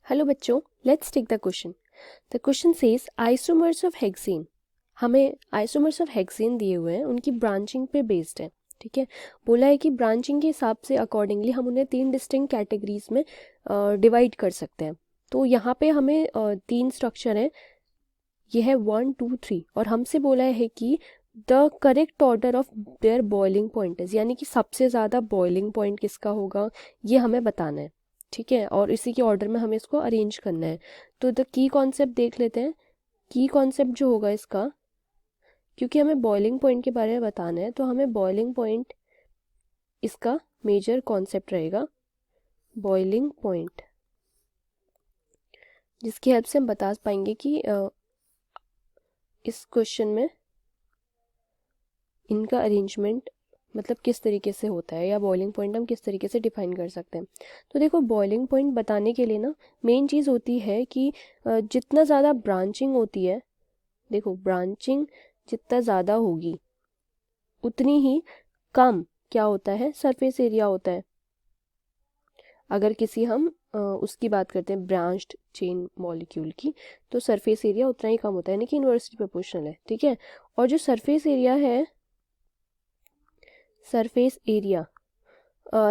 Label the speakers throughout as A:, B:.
A: Hello बच्चों, let's take the question. The question says isomers of hexane. हमें isomers of hexane दिए हुए हैं, उनकी ब्रांचिंग पे बेस्ड है। ठीक है, बोला है कि ब्रांचिंग के हिसाब से अकॉर्डिंगली हम उन्हें 3 डिस्टिंक्ट कैटेगरीज में डिवाइड कर सकते हैं। तो यहाँ पे हमें 3 स्ट्रक्चर हैं, ये है 1 2 3, और हमसे बोला है कि the correct order of their boiling point is, यानी कि सबसे ज़्यादा बॉइलिंग पॉइंट किसका होगा ये हमें बताना है। ठीक है, और इसी के ऑर्डर में हमें इसको अरेंज करना है। तो द की कॉन्सेप्ट देख लेते हैं। की कॉन्सेप्ट जो होगा इसका, क्योंकि हमें बॉइलिंग पॉइंट के बारे में बताना है तो हमें बॉइलिंग पॉइंट इसका मेजर कॉन्सेप्ट रहेगा, बॉइलिंग पॉइंट, जिसकी हेल्प से हम बता पाएंगे कि इस क्वेश्चन में इनका अरेंजमेंट मतलब किस तरीके से होता है, या बॉइलिंग पॉइंट हम किस तरीके से डिफाइन कर सकते हैं। तो देखो, बॉइलिंग पॉइंट बताने के लिए ना मेन चीज़ होती है कि जितना ज़्यादा ब्रांचिंग होती है, देखो ब्रांचिंग जितना ज़्यादा होगी उतनी ही कम क्या होता है, सरफेस एरिया होता है। अगर किसी हम उसकी बात करते हैं ब्रांच्ड चेन मॉलिक्यूल की, तो सरफेस एरिया उतना ही कम होता है, यानी कि इन्वर्सली प्रोपोर्शनल है। ठीक है, और जो सरफेस एरिया है, सरफेस एरिया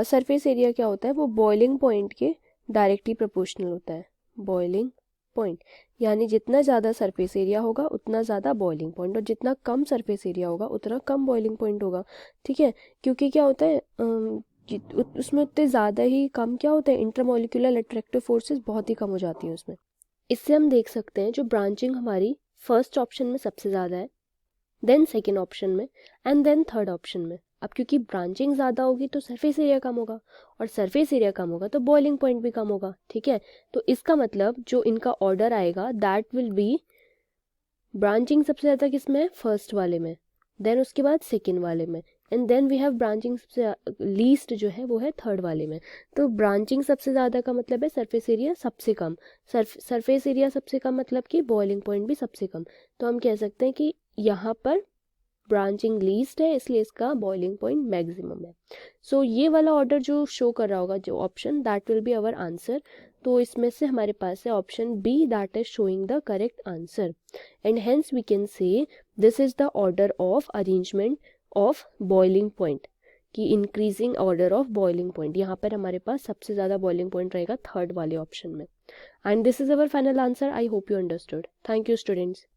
A: सरफेस एरिया क्या होता है, वो बॉइलिंग पॉइंट के डायरेक्टली प्रोपोर्शनल होता है। बॉइलिंग पॉइंट यानी जितना ज़्यादा सरफेस एरिया होगा उतना ज़्यादा बॉइलिंग पॉइंट, और जितना कम सरफेस एरिया होगा उतना कम बॉइलिंग पॉइंट होगा। ठीक है, क्योंकि क्या होता है उसमें उतने ज़्यादा ही कम क्या होता है, इंटरमोलिकुलर अट्रैक्टिव फोर्सेस बहुत ही कम हो जाती हैं उसमें। इससे हम देख सकते हैं जो ब्रांचिंग हमारी फर्स्ट ऑप्शन में सबसे ज़्यादा है, देन सेकेंड ऑप्शन में, एंड देन थर्ड ऑप्शन में। अब क्योंकि ब्रांचिंग ज़्यादा होगी तो सरफेस एरिया कम होगा, और सरफेस एरिया कम होगा तो बॉइलिंग पॉइंट भी कम होगा। ठीक है, तो इसका मतलब जो इनका ऑर्डर आएगा दैट विल बी, ब्रांचिंग सबसे ज़्यादा किस में, फर्स्ट वाले में, देन उसके बाद सेकेंड वाले में, and then we have branching सबसे लीस्ट जो है वो है थर्ड वाले में। तो ब्रांचिंग सबसे ज़्यादा का मतलब है सरफेस एरिया सबसे कम, सरफेस एरिया सबसे कम मतलब कि बॉइलिंग पॉइंट भी सबसे कम। तो हम कह सकते हैं कि यहाँ पर ब्रांचिंग लीस्ट है, इसलिए इसका बॉइलिंग पॉइंट मैक्सिमम है। सो ये वाला ऑर्डर जो शो कर रहा होगा जो option, that will be our answer. तो इसमें से हमारे पास है option B, that is showing the correct answer, and hence we can say this is the order of arrangement of boiling point, कि increasing order of boiling point. यहाँ पर हमारे पास सबसे ज़्यादा बॉइलिंग पॉइंट रहेगा थर्ड वाले ऑप्शन में। And this is our final answer. I hope you understood. Thank you students.